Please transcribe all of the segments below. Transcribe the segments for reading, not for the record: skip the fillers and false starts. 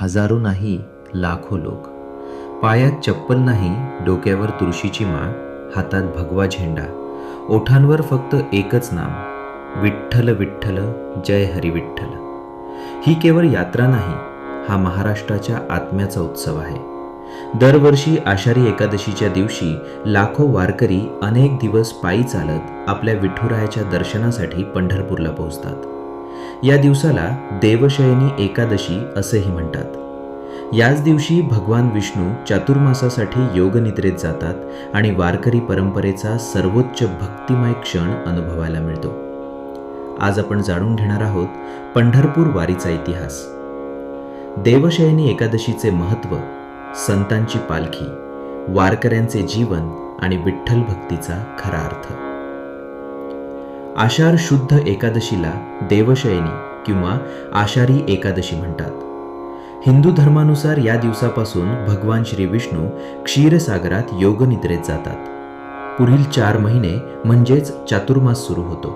हजारो नाही लाखो लोक. पायात चप्पल नाही, डोक्यावर तुळशीची माळ, हातात भगवा झेंडा, ओठांवर फक्त एकच नाम, विठ्ठल विठ्ठल जय हरी विठ्ठल. ही केवळ यात्रा नाही, हा महाराष्ट्राच्या आत्म्याचा उत्सव आहे. दरवर्षी आषाढी एकादशीच्या दिवशी लाखो वारकरी अनेक दिवस पायी चालत आपल्या विठुरायाच्या दर्शनासाठी पंढरपूरला पोहोचतात. या दिवसाला देवशयनी एकादशी असेही म्हणतात. याच दिवशी भगवान विष्णू चातुर्मासासाठी योगनिद्रेत जातात आणि वारकरी परंपरेचा सर्वोच्च भक्तिमय क्षण अनुभवायला मिळतो. आज आपण जाणून घेणार आहोत पंढरपूर वारीचा इतिहास, देवशयनी एकादशीचे महत्त्व, संतांची पालखी, वारकऱ्यांचे जीवन आणि विठ्ठल भक्तीचा खरा अर्थ. आषाढ शुद्ध एकादशीला देवशयनी किंवा आषाढी एकादशी म्हणतात. हिंदू धर्मानुसार या दिवसापासून भगवान श्री विष्णू क्षीरसागरात योगनिद्रेत जातात. पुढील 4 महिने म्हणजेच चातुर्मास सुरू होतो.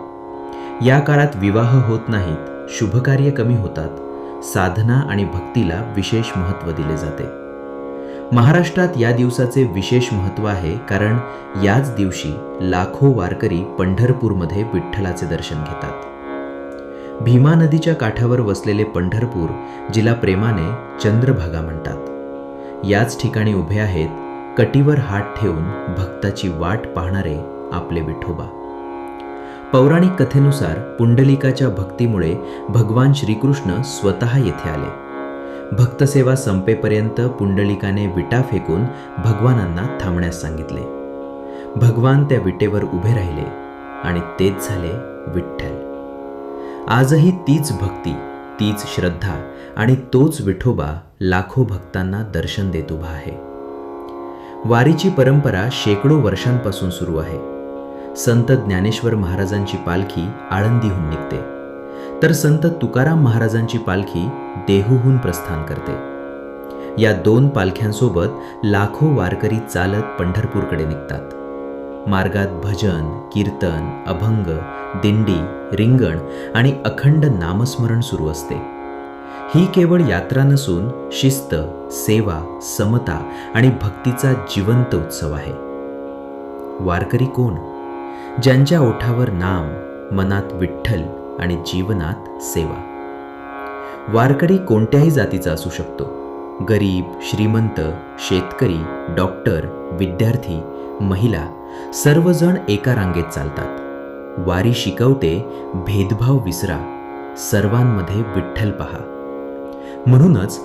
या काळात विवाह होत नाहीत, शुभकार्य कमी होतात, साधना आणि भक्तीला विशेष महत्त्व दिले जाते. महाराष्ट्रात या दिवसाचे विशेष महत्त्व आहे, कारण याच दिवशी लाखो वारकरी पंढरपूरमध्ये विठ्ठलाचे दर्शन घेतात. भीमा नदीच्या काठावर वसलेले पंढरपूर, जिला प्रेमाने चंद्रभागा म्हणतात, याच ठिकाणी उभे आहेत कटीवर हात ठेवून भक्ताची वाट पाहणारे आपले विठोबा. पौराणिक कथेनुसार पुंडलिकाच्या भक्तीमुळे भगवान श्रीकृष्ण स्वतः येथे आले. भक्तसेवा संपेपर्यंत पुंडलिकाने विटा फेकून भगवानांना थांबण्यास सांगितले. भगवान त्या विटेवर उभे राहिले आणि तेच झाले विठ्ठल. आजही तीच भक्ती, तीच श्रद्धा आणि तोच विठोबा लाखो भक्तांना दर्शन देत उभा आहे. वारीची परंपरा शेकडो वर्षांपासून सुरू आहे. संत ज्ञानेश्वर महाराजांची पालखी आळंदीहून निघते, तर संत तुकाराम महाराजांची पालखी देहूहून प्रस्थान करते. या 2 पालख्यांसोबत लाखो वारकरी चालत पंढरपूरकडे निघतात. मार्गात भजन, कीर्तन, अभंग, दिंडी, रिंगण आणि अखंड नामस्मरण सुरू असते. ही केवळ यात्रा नसून शिस्त, सेवा, समता आणि भक्तीचा जिवंत उत्सव आहे. वारकरी कोण? ज्यांच्या ओठावर नाम, मनात विठ्ठल आणि जीवनात सेवा. वारकरी कोणत्याही जातीचा असू शकतो. गरीब, श्रीमंत, शेतकरी, डॉक्टर, विद्यार्थी, महिला, सर्वजण एका रांगेत चालतात. वारी शिकवते भेदभाव विसरा, सर्वांमध्ये विठ्ठल पहा. म्हणूनच